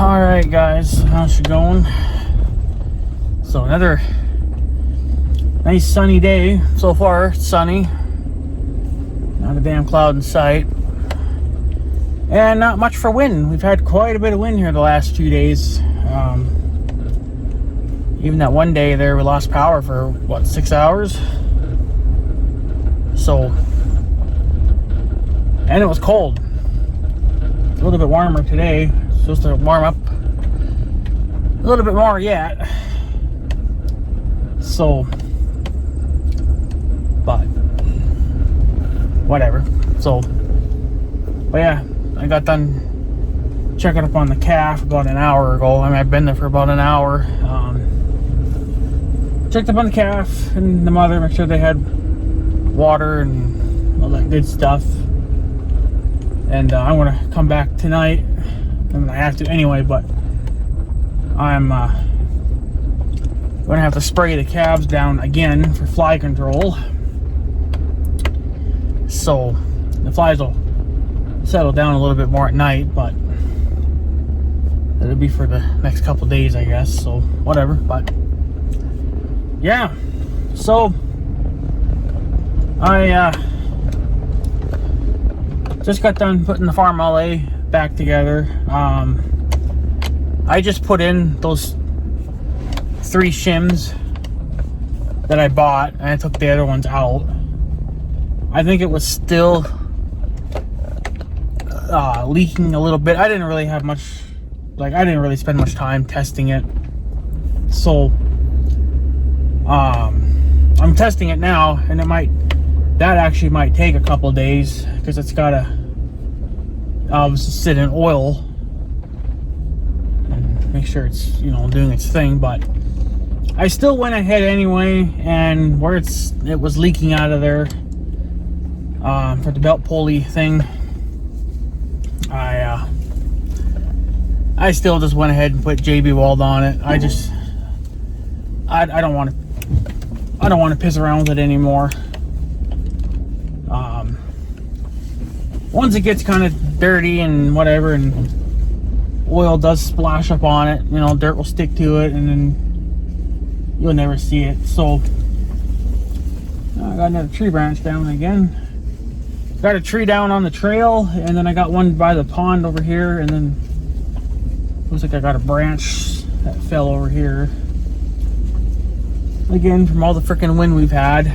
Alright guys, how's it going? So another nice sunny day so far. It's sunny, not a damn cloud in sight, and not much for wind. We've had quite a bit of wind here the last 2 days. Even that one day there we lost power for what, 6 hours? So, and it was cold. It's a little bit warmer today. It's supposed to warm up a little bit more yet. So, but whatever. So, but yeah, I got done checking up on the calf about an hour ago. I mean, I've been there for about an hour. Checked up on the calf and the mother, make sure they had water and all that good stuff. And I'm gonna come back tonight. I mean, I have to anyway, but I'm gonna have to spray the calves down again for fly control, so the flies will settle down a little bit more at night, but it'll be for the next couple days, I guess. So whatever. But yeah, so I just got done putting the Farm LA back together. I just put in those 3 shims that I bought, and I took the other ones out. I think it was still leaking a little bit. I didn't really have much, I didn't really spend much time testing it. So I'm testing it now, and that actually might take a couple of days, because it's gotta obviously sit in oil and make sure it's, doing its thing. But I still went ahead anyway, and where it was leaking out of there for the belt pulley thing, I still just went ahead and put JB Weld on it. I don't want to piss around with it anymore. Once it gets kind of dirty and whatever, and oil does splash up on it, dirt will stick to it, and then you'll never see it. So I got another tree branch down again. Got a tree down on the trail, and then I got one by the pond over here, and then looks like I got a branch that fell over here. Again, from all the freaking wind we've had.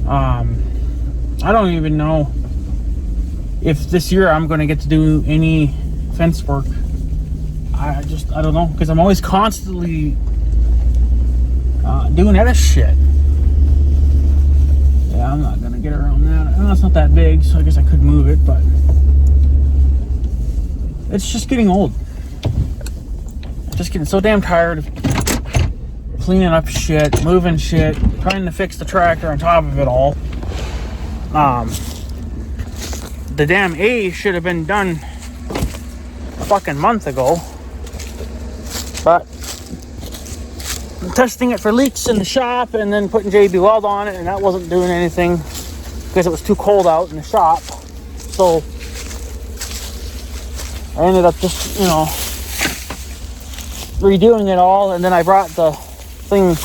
I don't even know if this year I'm going to get to do any fence work. I don't know, because I'm always constantly doing other shit. Yeah, I'm not going to get around that. I know it's not that big, so I guess I could move it, but it's just getting old. Just getting so damn tired of cleaning up shit, moving shit, trying to fix the tractor on top of it all. The damn A should have been done a fucking month ago, but I'm testing it for leaks in the shop, and then putting JB Weld on it, and that wasn't doing anything because it was too cold out in the shop. So I ended up just, redoing it all, and then I brought the thing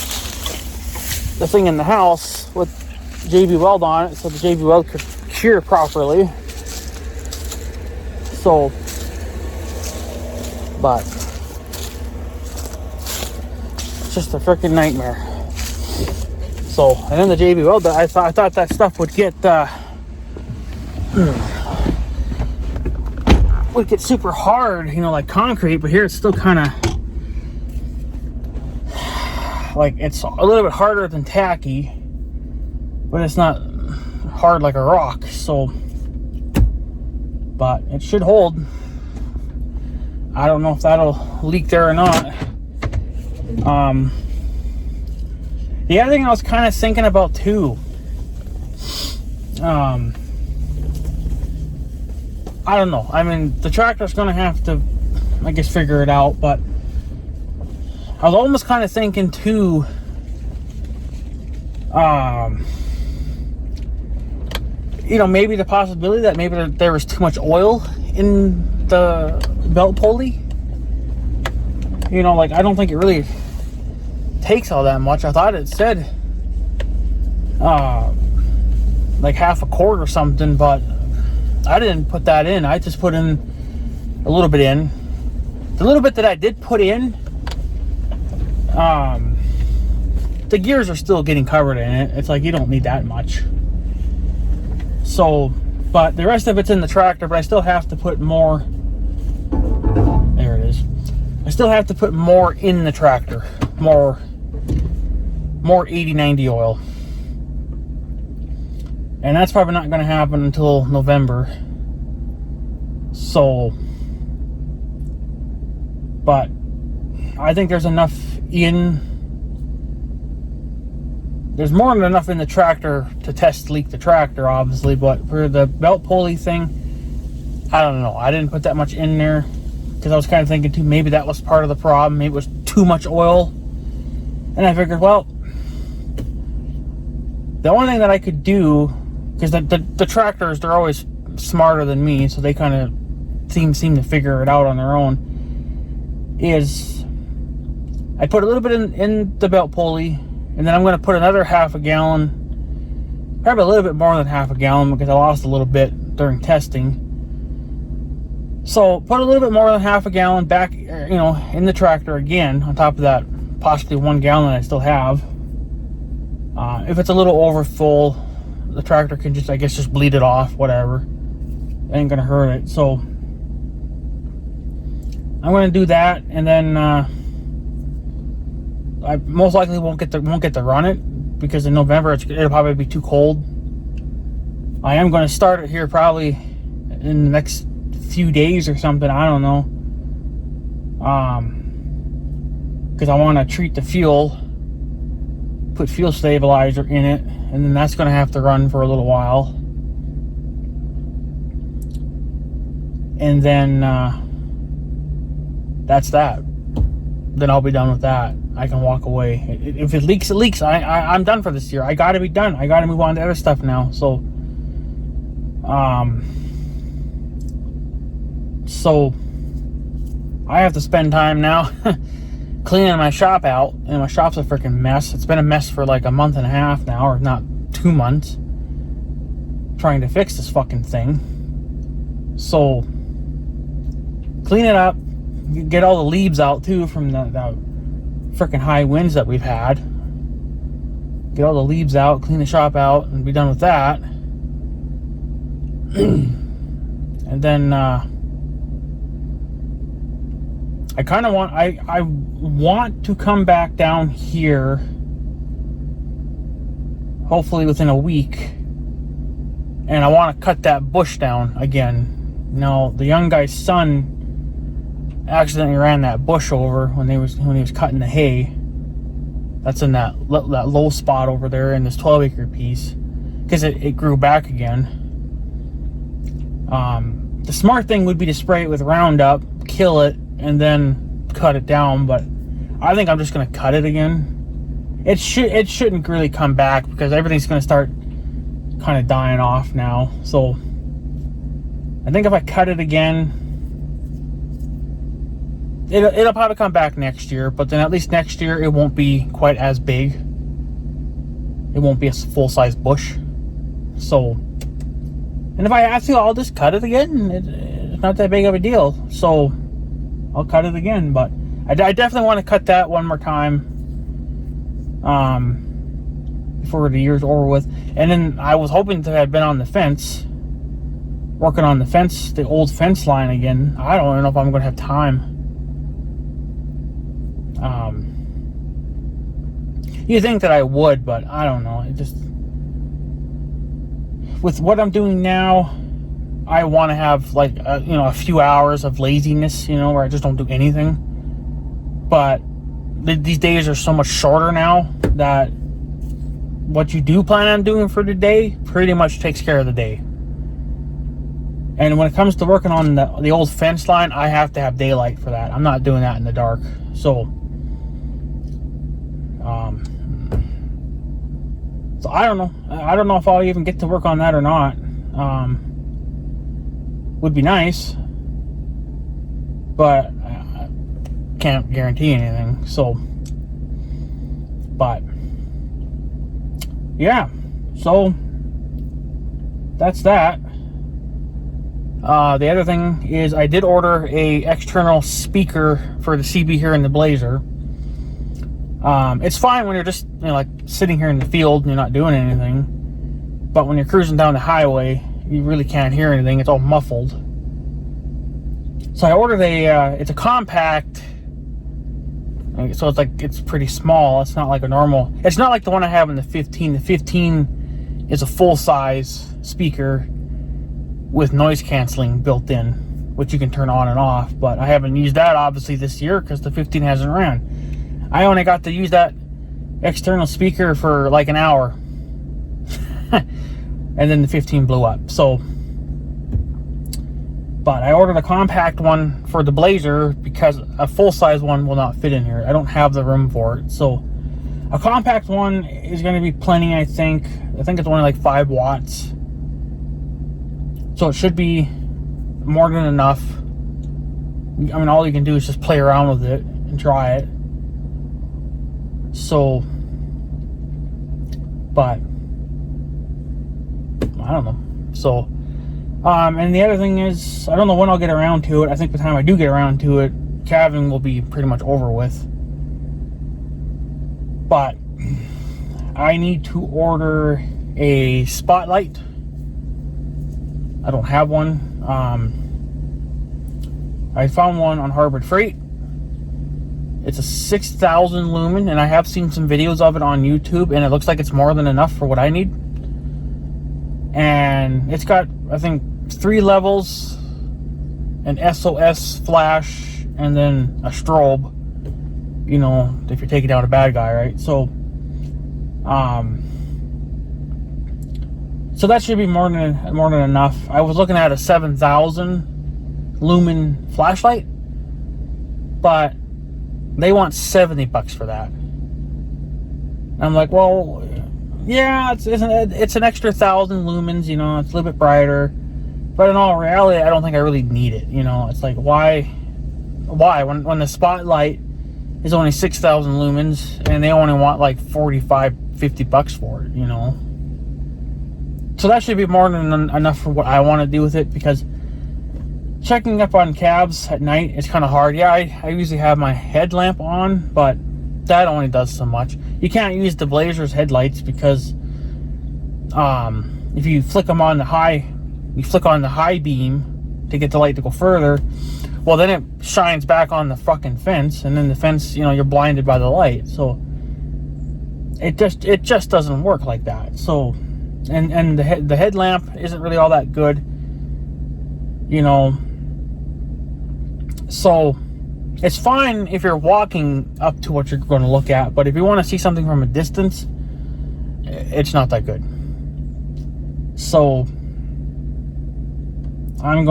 in the house with JB Weld on it, so the JB Weld could cure properly. So, but it's just a freaking nightmare. So, and then the JB Weld, I thought that stuff would get super hard, like concrete, but here it's still kind of it's a little bit harder than tacky, but it's not hard like a rock. So, but it should hold. I don't know if that'll leak there or not. The other thing I was kind of thinking about too, I don't know. I mean, the tractor's gonna have to, I guess, figure it out, but I was almost kind of thinking too, you know, maybe the possibility that maybe there was too much oil in the belt pulley. You know, like, I don't think it really takes all that much. I thought it said like half a quart or something, but I didn't put that in. I just put in a little bit in. The little bit that I did put in, the gears are still getting covered in it. It's like, you don't need that much. So, but the rest of it's in the tractor, but I still have to put more. There it is. I still have to put more in the tractor. More 80-90 oil. And that's probably not going to happen until November. So, but I think there's enough there's more than enough in the tractor to test leak the tractor, obviously, but for the belt pulley thing, I don't know. I didn't put that much in there because I was kind of thinking too, maybe that was part of the problem. Maybe it was too much oil. And I figured, well, the only thing that I could do, because the tractors, they're always smarter than me, so they kind of seem to figure it out on their own, is I put a little bit in the belt pulley, and then I'm going to put another half a gallon, probably a little bit more than half a gallon, because I lost a little bit during testing. So put a little bit more than half a gallon back, you know, in the tractor again, on top of that possibly 1 gallon I still have. If it's a little over full, the tractor can just, I guess, just bleed it off, whatever. It ain't gonna hurt it. So I'm gonna do that, and then I most likely won't get to run it, because in November it'll probably be too cold. I am going to start it here probably in the next few days or something. I don't know, because I want to treat the fuel, put fuel stabilizer in it, and then that's going to have to run for a little while, and then that's that. Then I'll be done with that. I can walk away. If it leaks, it leaks. I'm done for this year. I gotta be done. I gotta move on to other stuff now. So I have to spend time now cleaning my shop out, and my shop's a freaking mess. It's been a mess for like a month and a half now, or not 2 months, trying to fix this fucking thing. So clean it up, get all the leaves out too from the freaking high winds that we've had. Get all the leaves out, clean the shop out, and be done with that. And then I kind of want, I want to come back down here hopefully within a week, and I want to cut that bush down again. Now, the young guy's son accidentally ran that bush over when he was cutting the hay. That's in that low spot over there in this 12-acre piece, because it grew back again. The smart thing would be to spray it with Roundup, kill it, and then cut it down, but I think I'm just going to cut it again. It shouldn't really come back, because everything's going to start kind of dying off now. So I think if I cut it again, it'll probably come back next year, but then at least next year it won't be quite as big. It won't be a full-size bush. So, and if I have to, I'll just cut it again. It's not that big of a deal. So I'll cut it again, but I definitely want to cut that one more time before the year's over with. And then I was hoping to have been on the fence, working on the fence, the old fence line again. I don't know if I'm going to have time. You think that I would, but I don't know. It just, with what I'm doing now, I want to have like a few hours of laziness, where I just don't do anything. But these days are so much shorter now that what you do plan on doing for the day pretty much takes care of the day. And when it comes to working on the old fence line, I have to have daylight for that. I'm not doing that in the dark. So I don't know. I don't know if I'll even get to work on that or not. would be nice, but I can't guarantee anything. So, but yeah, so that's that. The other thing is I did order a external speaker for the CB here in the Blazer. It's fine when you're just, you know, like sitting here in the field and you're not doing anything, but when you're cruising down the highway, you really can't hear anything. It's all muffled. So I ordered it's a compact, so it's pretty small. It's not like a normal, it's not like the one I have in the 15. The 15 is a full-size speaker with noise canceling built in, which you can turn on and off, but I haven't used that obviously this year because the 15 hasn't ran. I only got to use that external speaker for like an hour. And then the 15 blew up. So, but I ordered a compact one for the Blazer because a full-size one will not fit in here. I don't have the room for it. So a compact one is going to be plenty, I think. I think it's only like 5 watts. So it should be more than enough. I mean, all you can do is just play around with it and try it. So, but I don't know. So, and the other thing is, I don't know when I'll get around to it. I think by the time I do get around to it, calving will be pretty much over with. But I need to order a spotlight. I don't have one. I found one on Harbor Freight. It's a 6,000 lumen, and I have seen some videos of it on YouTube, and it looks like it's more than enough for what I need. And it's got, I think, 3 levels, an SOS flash, and then a strobe, you know, if you're taking out a bad guy, right? So, so that should be more than enough. I was looking at a 7,000 lumen flashlight, but they want $70 for that. I'm like, well, yeah, it's an extra 1,000 lumens, you know, it's a little bit brighter, but in all reality, I don't think I really need it. You know, it's like, why when the spotlight is only 6,000 lumens and they only want like $45-50 for it, you know. So that should be more than enough for what I want to do with it, because checking up on cabs at night is kind of hard. Yeah, I usually have my headlamp on, but that only does so much. You can't use the Blazer's headlights because if you flick them on the high, you flick on the high beam to get the light to go further, well, then it shines back on the fucking fence, and then the fence, you know, you're blinded by the light. So it just doesn't work like that. So and the headlamp isn't really all that good, you know. So it's fine if you're walking up to what you're going to look at, but if you want to see something from a distance, it's not that good. So I'm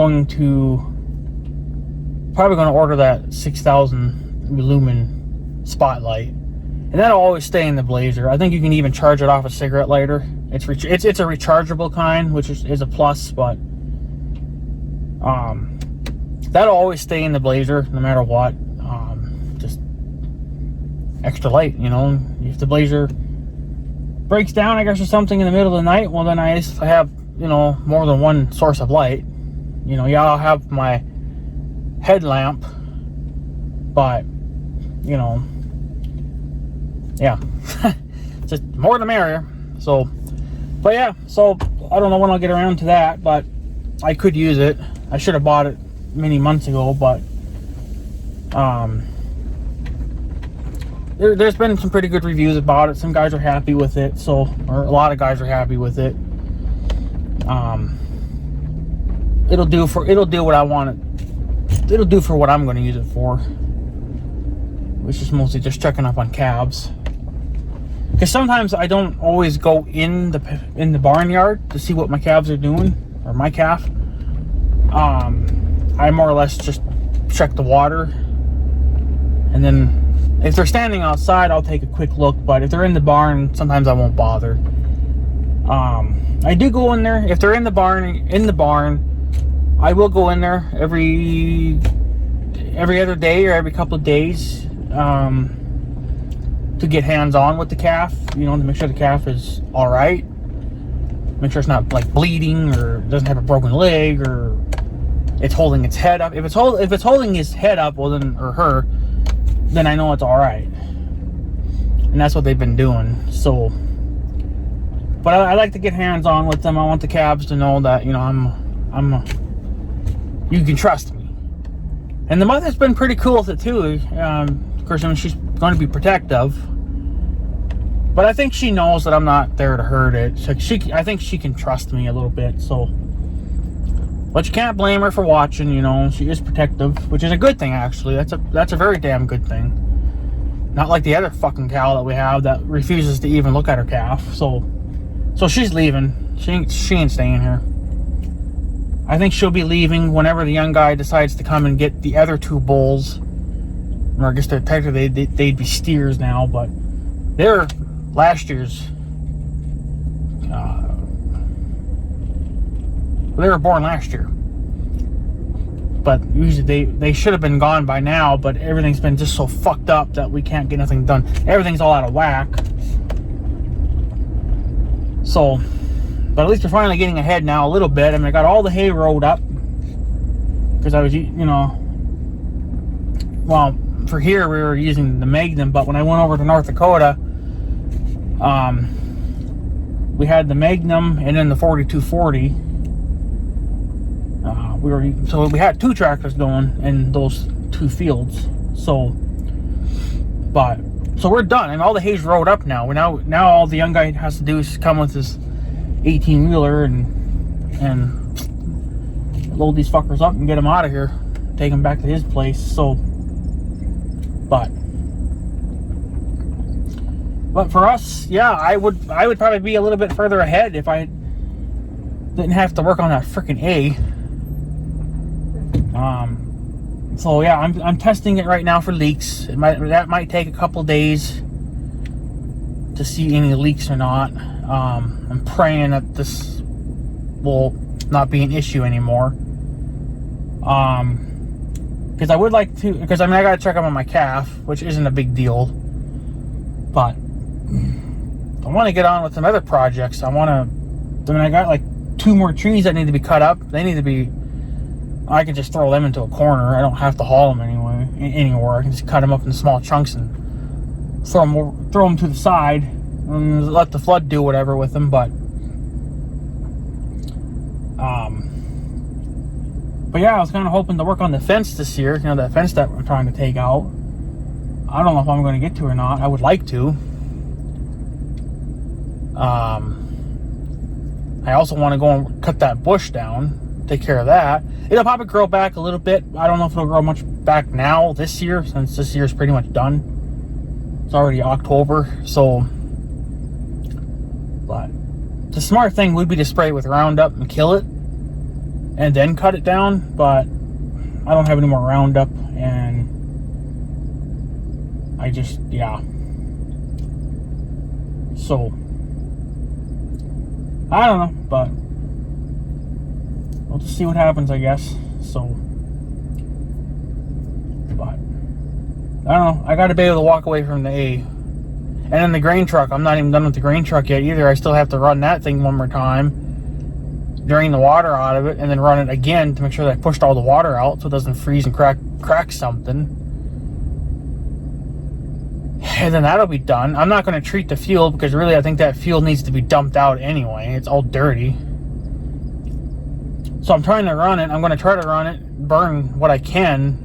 probably going to order that 6,000 lumen spotlight, and that'll always stay in the Blazer. I think you can even charge it off a cigarette lighter. It's a rechargeable kind, which is a plus, but that'll always stay in the Blazer no matter what. Just extra light, you know. If the Blazer breaks down, I guess, or something in the middle of the night, well, then I have, you know, more than one source of light. You know, yeah, I'll have my headlamp, but, you know, yeah, just more the merrier. So, but yeah, so I don't know when I'll get around to that, but I could use it. I should have bought it many months ago, but there's been some pretty good reviews about it. Some guys are happy with it, or a lot of guys are happy with it. It'll do what I want it. It'll do for what I'm going to use it for, which is mostly just checking up on calves. Because sometimes I don't always go in the barnyard to see what my calves are doing, or my calf. I more or less just check the water, and then if they're standing outside, I'll take a quick look. But if they're in the barn, sometimes I won't bother. I do go in there if they're in the barn. I will go in there every other day or every couple of days to get hands-on with the calf, to make sure the calf is all right, make sure it's not like bleeding or doesn't have a broken leg or it's holding its head up. If it's holding his head up, well then, or her, then I know it's all right, and that's what they've been doing. So, but I like to get hands-on with them. I want the calves to know that you can trust me. And the mother's been pretty cool with it too. Of course, she's going to be protective, but I think she knows that I'm not there to hurt it. So I think she can trust me a little bit. So, but you can't blame her for watching. She is protective, which is a good thing actually. That's a very damn good thing. Not like the other fucking cow that we have that refuses to even look at her calf. So she's leaving. She ain't staying here. I think she'll be leaving whenever the young guy decides to come and get the other two bulls. Or I guess technically they'd be steers now, but they're last year's. They were born last year. But usually they should have been gone by now, but everything's been just so fucked up that we can't get nothing done. Everything's all out of whack. So, but at least we're finally getting ahead now a little bit. I mean, I got all the hay rode up because I was, well, for here we were using the Magnum, but when I went over to North Dakota, we had the Magnum and then the 4240. So we had two tractors going in those two fields. So we're done, and all the hay's rode up now. Now all the young guy has to do is come with his 18-wheeler and load these fuckers up and get them out of here, take them back to his place. So, but for us, yeah, I would probably be a little bit further ahead if I didn't have to work on that freaking A. So yeah, I'm testing it right now for leaks. That might take a couple days to see any leaks or not. I'm praying that this will not be an issue anymore. Because I would like to, I gotta check up on my calf, which isn't a big deal. But I want to get on with some other projects. I got like 2 more trees that need to be cut up. They need to be. I can just throw them into a corner. I don't have to haul them anywhere. I can just cut them up into small chunks and throw them to the side and let the flood do whatever with them. But yeah, I was kind of hoping to work on the fence this year. That fence that we're trying to take out. I don't know if I'm going to get to or not. I would like to. I also want to go and cut that bush down. Take care of that. It'll probably grow back a little bit. I don't know if it'll grow much back now this year, since this year's pretty much done. It's already October, so. But the smart thing would be to spray it with Roundup and kill it, and then cut it down. But I don't have any more Roundup, and I just, yeah. So I don't know, but we'll just see what happens, I guess. So, but I don't know. I gotta be able to walk away from the A. And then the grain truck, I'm not even done with the grain truck yet either. I still have to run that thing one more time, drain the water out of it, and then run it again to make sure that I pushed all the water out so it doesn't freeze and crack something. And then that'll be done. I'm not going to treat the fuel because really I think that fuel needs to be dumped out anyway. It's all dirty. So I'm trying to run it. I'm going to try to run it, burn what I can.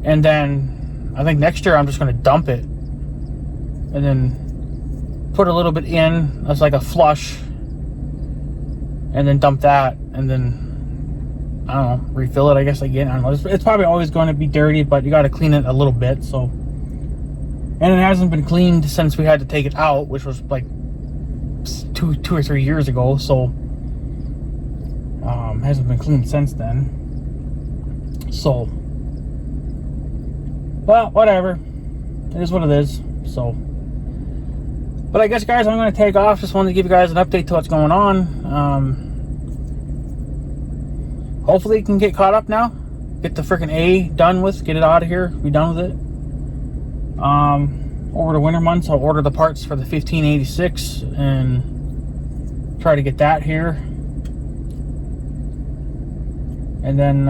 And then I think next year I'm just going to dump it. And then put a little bit in as like a flush. And then dump that. And then, I don't know, refill it I guess again. I don't know. It's probably always going to be dirty, but you got to clean it a little bit. So, and it hasn't been cleaned since we had to take it out, which was like two or 3 years ago. So hasn't been cleaned since then. So, well, whatever. It is what it is. So, But I guess, guys, I'm going to take off. Just wanted to give you guys an update to what's going on. Hopefully you can get caught up now. Get the freaking A done with. Get it out of here. Be done with it. Over the winter months, I'll order the parts for the 1586 and try to get that here. And then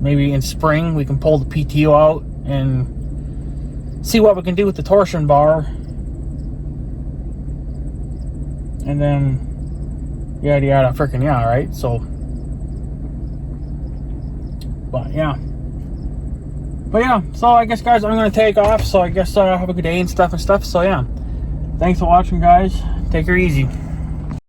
maybe in spring we can pull the PTO out and see what we can do with the torsion bar. And then yada yada freaking yeah, right? So, but yeah, so I guess, guys, I'm gonna take off. So I guess have a good day and stuff. So yeah, thanks for watching, guys. Take her easy.